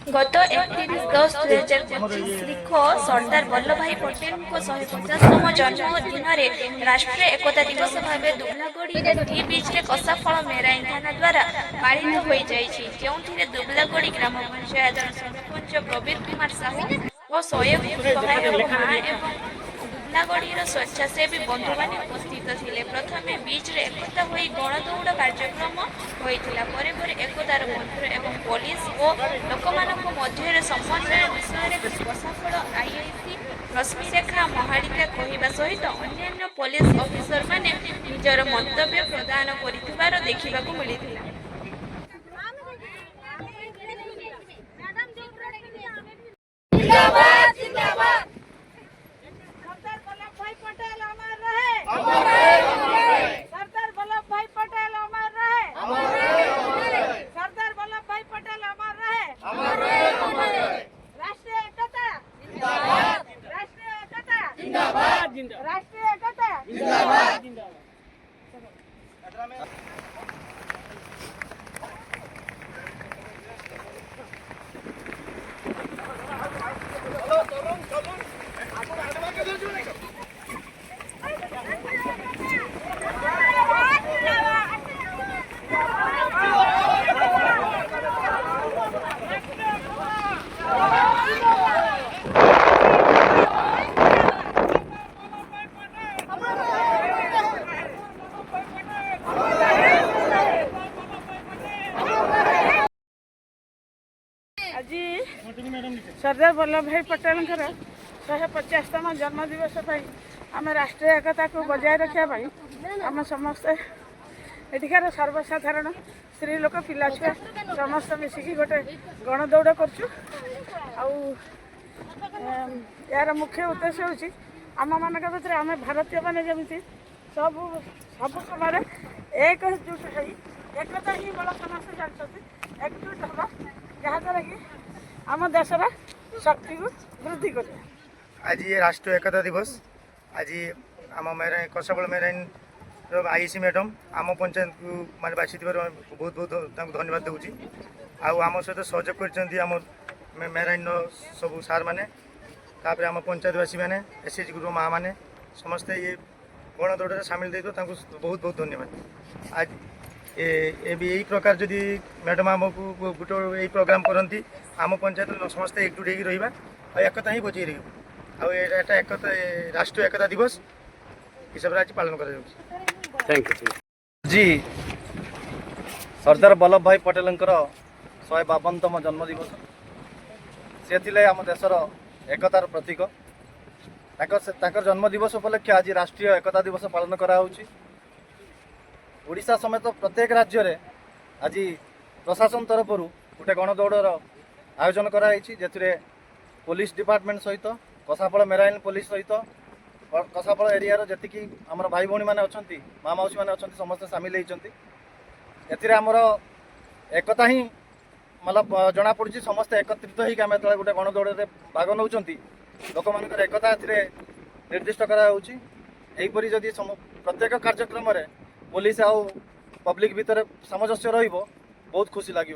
गत 31/10/2025 लिख सरदार वल्लभ भाई पटेल 150तम जन्मदिन में राष्ट्रीय एकता दिवस भाव दुबलागढ़ी टी बीच रे कसाफल मेराइन थाना द्वारा पालित हो जो दुबलागढ़ी ग्राम पंचायत सरपंच प्रवीण कुमार साहू और सहायक सहायक माँ एवं दुबलागढ़ीर स्वेच्छासेवी बंधु मैंने उपस्थित थे। प्रथम बीच रे एकता हो गणदौड़ कार्यक्रम होता पर एकतार मंत्र एवं पुलिस और लोक मध्य समन्वय विषय कसाफल आईआईसी रश्मिरेखा महालिका कहवा सहित अन्य पुलिस अफिसर माने निजर मंतव्य प्रदान कर देखा मिलता। जिंदाबाद जिंदाबाद सरदार वल्लभ भाई पटेल अमर रहे, अमर रहे, अमर रहे। सरदार वल्लभ भाई पटेल अमर रहे, अमर रहे, अमर रहे। सरदार वल्लभ भाई पटेल अमर रहे, अमर रहे, अमर रहे। राष्ट्रीय एकता जिंदाबाद, राष्ट्रीय एकता जिंदाबाद, राष्ट्रीय एकता जिंदाबाद, जिंदाबाद। आज सरदार वल्लभ भाई पटेल 150तम जन्मदिवस आम राष्ट्रीय एकता को बजाय रखापी आम समस्ते एठिकार सर्वसाधारण स्त्री लोक पिला छुआ समस्त मिसिकी गोटे गणदौड़ करूँ। यार मुख्य उद्देश्य हूँ आम मान भर आम भारतीय मैंने जमी सब सब समय एकजुट हो एकता ही बड़ समस्ते जानते एकजुट हम जहाँद्वारा कि आम देशर शक्ति को वृद्धि कर। आज ये राष्ट्रीय एकता दिवस आज आम मेराइन कसाफल मेराइन आईसी मैडम आम पंचायत को माने बासी बहुत बहुत धन्यवाद दूसरी आम सहित सहयोग कर मेराइन सब सार मैंने आम पंचायतवासी मैंने एसएच ग्रुप माँ मैंने समस्ते ये गणदौड़ सामिल दे बहुत बहुत धन्यवाद। आज यही प्रकार जदि मैडम आमको गोटे यही प्रोग्राम करती आम पंचायत समस्ते एकजुट हो रहा और एकता ही बचाई रहा एकता राष्ट्रीय एकता दिवस हिसाब से आज पालन कर। थैंक यू जी। सरदार वल्लभ भाई पटेल 152तम जन्मदिवस से थिले आम देशर एकतार प्रतीक जन्मदिवस उपलक्षे आज राष्ट्रीय एकता दिवस पालन कराउछि। ओडिशा समेत प्रत्येक राज्य में आज प्रशासन तरफ गोटे गणदौड़र आयोजन कराई जे पुलिस डिपार्टमेंट सहित कसाफल मेराइन पुलिस सहित कसाफल एरिया जी आम भाई भौणी मैंने अच्छा माँ मौसी मैंने अच्छा समस्त सामिल होती आमर एकता ही मतलब जना पड़ी समस्त एकत्रित होकर गोटे गणदौड़ भाग नौ लोक मान एकता निर्दिष्ट करापरी जदि प्रत्येक कार्यक्रम पुलिस आउ पब्लिक भितर सामंजस्य बहुत खुशी लगे।